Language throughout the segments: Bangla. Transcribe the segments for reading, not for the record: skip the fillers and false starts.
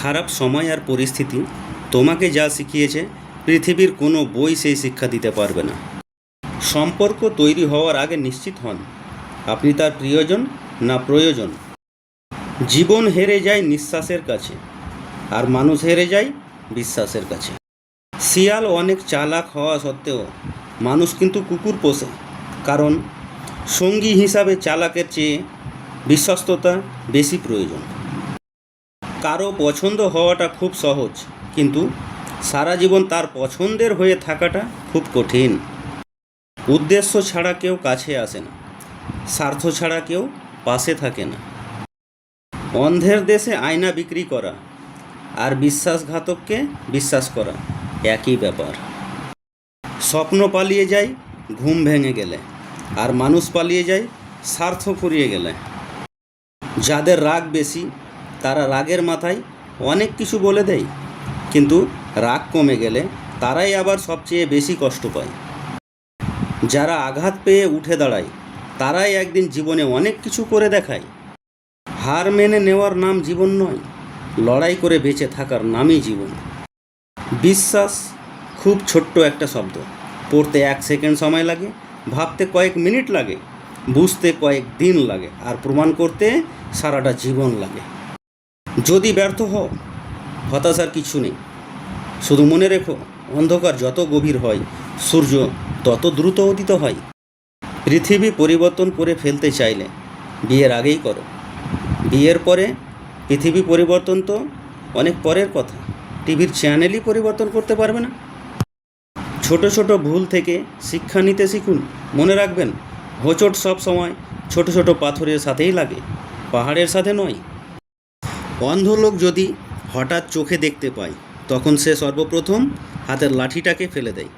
খারাপ সময় আর পরিস্থিতি তোমাকে যা শিখিয়েছে পৃথিবীর কোনো বই সেই শিক্ষা দিতে পারবে না। সম্পর্ক তৈরি হওয়ার আগে নিশ্চিত হন আপনি তার প্রিয়জন না প্রয়োজন। জীবন হেরে যায় নিঃশ্বাসের কাছে, আর মানুষ হেরে যায় বিশ্বাসের কাছে। শিয়াল অনেক চালাক হওয়া সত্ত্বেও মানুষ কিন্তু কুকুর পোষে, কারণ সঙ্গী হিসাবে চালাকের চেয়ে বিশ্বস্ততা বেশি প্রয়োজন। কারো পছন্দ হওয়াটা খুব সহজ, কিন্তু সারা জীবন তার পছন্দের হয়ে থাকাটা খুব কঠিন। উদ্দেশ্য ছাড়া কেউ কাছে আসে না, স্বার্থ ছাড়া কেউ পাশে থাকে না। অন্ধের দেশে আয়না বিক্রি করা আর বিশ্বাসঘাতককে বিশ্বাস করা একই ব্যাপার। স্বপ্ন পালিয়ে যায় ঘুম ভেঙে গেলে, আর মানুষ পালিয়ে যায় স্বার্থ ফুরিয়ে গেলে। যাদের রাগ বেশি তারা রাগের মাথায় অনেক কিছু বলে দেয়, কিন্তু রাগ কমে গেলে তারাই আবার সবচেয়ে বেশি কষ্ট পায়। যারা আঘাত পেয়ে উঠে দাঁড়ায় তারাই একদিন জীবনে অনেক কিছু করে দেখায়। হার মেনে নেওয়ার নাম জীবন নয়, লড়াই করে বেঁচে থাকার নামই জীবন। বিশ্বাস খুব ছোট্ট একটা শব্দ, পড়তে 1 সেকেন্ড সময় লাগে, ভাবতে কয়েক মিনিট লাগে, বুঝতে কয়েক দিন লাগে, আর প্রমাণ করতে সারাটা জীবন লাগে। যদি ব্যর্থ হও, হতাশার কিছু নেই। শুধু মনে রেখো, অন্ধকার যত গভীর হয় সূর্য তত দ্রুত উদিত হয়। পৃথিবী পরিবর্তন করে ফেলতে চাইলে বিয়ের আগেই করো। বিয়ের পরে পৃথিবী পরিবর্তন তো অনেক পরের কথা। টিভির চ্যানেলই পরিবর্তন করতে পারবে না। ছোট ছোট ভুল থেকে শিক্ষা নিতে শিখুন। মনে রাখবেন, হোঁচট সব সময় ছোট ছোট পাথরের সাথেই লাগে, পাহাড়ের সাথে নয়। অন্ধ লোক যদি হঠাৎ চোখে দেখতে পায়, তখন সে সর্বপ্রথম হাতের লাঠিটাকে ফেলে দেয়,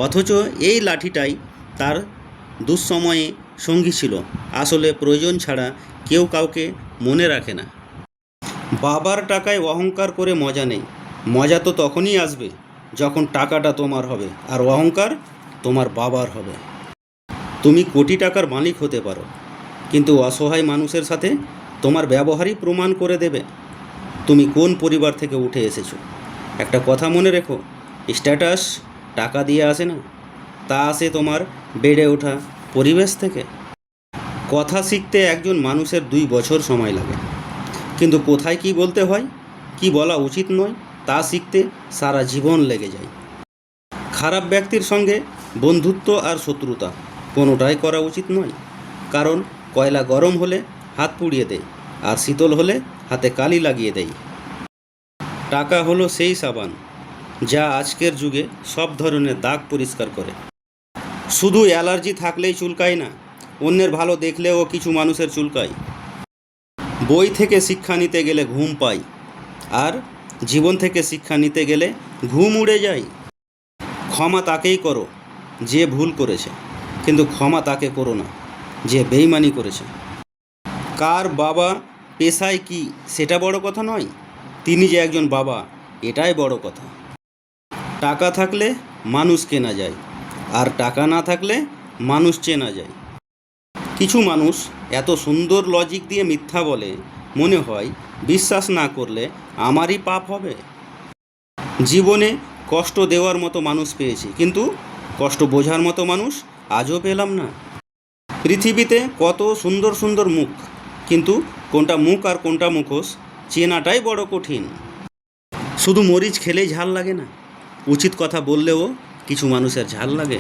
অথচ এই লাঠিটাই তার দুঃসময়ে সঙ্গী ছিল। আসলে প্রয়োজন ছাড়া কেউ কাউকে মনে রাখে না। বাবার টাকায় অহংকার করে মজা নেই। মজা তো তখনই আসবে যখন টাকাটা তোমার হবে আর অহংকার তোমার বাবার হবে। তুমি কোটি টাকার মালিক হতে পারো, কিন্তু অসহায় মানুষের সাথে তোমার ব্যবহারই প্রমাণ করে দেবে তুমি কোন পরিবার থেকে উঠে এসেছো। একটা কথা মনে রেখো, স্ট্যাটাস টাকা দিয়ে আসে না, তা আসে তোমার বেড়ে ওঠা পরিবেশ থেকে। কথা শিখতে একজন মানুষের 2 বছর সময় লাগে, কিন্তু কোথায় কি বলতে হয়, কি বলা উচিত নয়, তা শিখতে সারা জীবন লেগে যায়। খারাপ ব্যক্তির সঙ্গে বন্ধুত্ব আর শত্রুতা কোনোটাই করা উচিত নয়, কারণ কয়লা গরম হলে হাত পুড়িয়ে দেয়, আর শীতল হলে হাতে কালি লাগিয়ে দেয়। টাকা হলো সেই সাবান যা আজকের যুগে সব ধরনের দাগ পরিষ্কার করে। শুধু অ্যালার্জি থাকলেই চুলকায় না, অন্যের ভালো দেখলেও কিছু মানুষের চুলকায়। বই থেকে শিক্ষা নিতে গেলে ঘুম পাই, আর জীবন থেকে শিক্ষা নিতে গেলে ঘুম উড়ে যায়। ক্ষমা তাকেই করো যে ভুল করেছে, কিন্তু ক্ষমা তাকে করো না যে বেইমানি করেছে। কার বাবা পেশায় কি সেটা বড় কথা নয়, তিনি যে একজন বাবা এটাই বড় কথা। টাকা থাকলে মানুষ কেনা যায়, আর টাকা না থাকলে মানুষ চেনা যায়। কিছু মানুষ এত সুন্দর লজিক দিয়ে মিথ্যা বলে, মনে হয় বিশ্বাস না করলে আমারই পাপ হবে। জীবনে কষ্ট দেওয়ার মতো মানুষ পেয়েছি, কিন্তু কষ্ট বোঝার মতো মানুষ আজও পেলাম না। পৃথিবীতে কত সুন্দর সুন্দর মুখ, কিন্তু কোনটা মুখ আর কোনটা মুখোশ চেনাটাই বড় কঠিন। শুধু মরিচ খেলেই ঝাল লাগে না, উচিত কথা বললেও কিছু মানুষের ঝাল লাগে।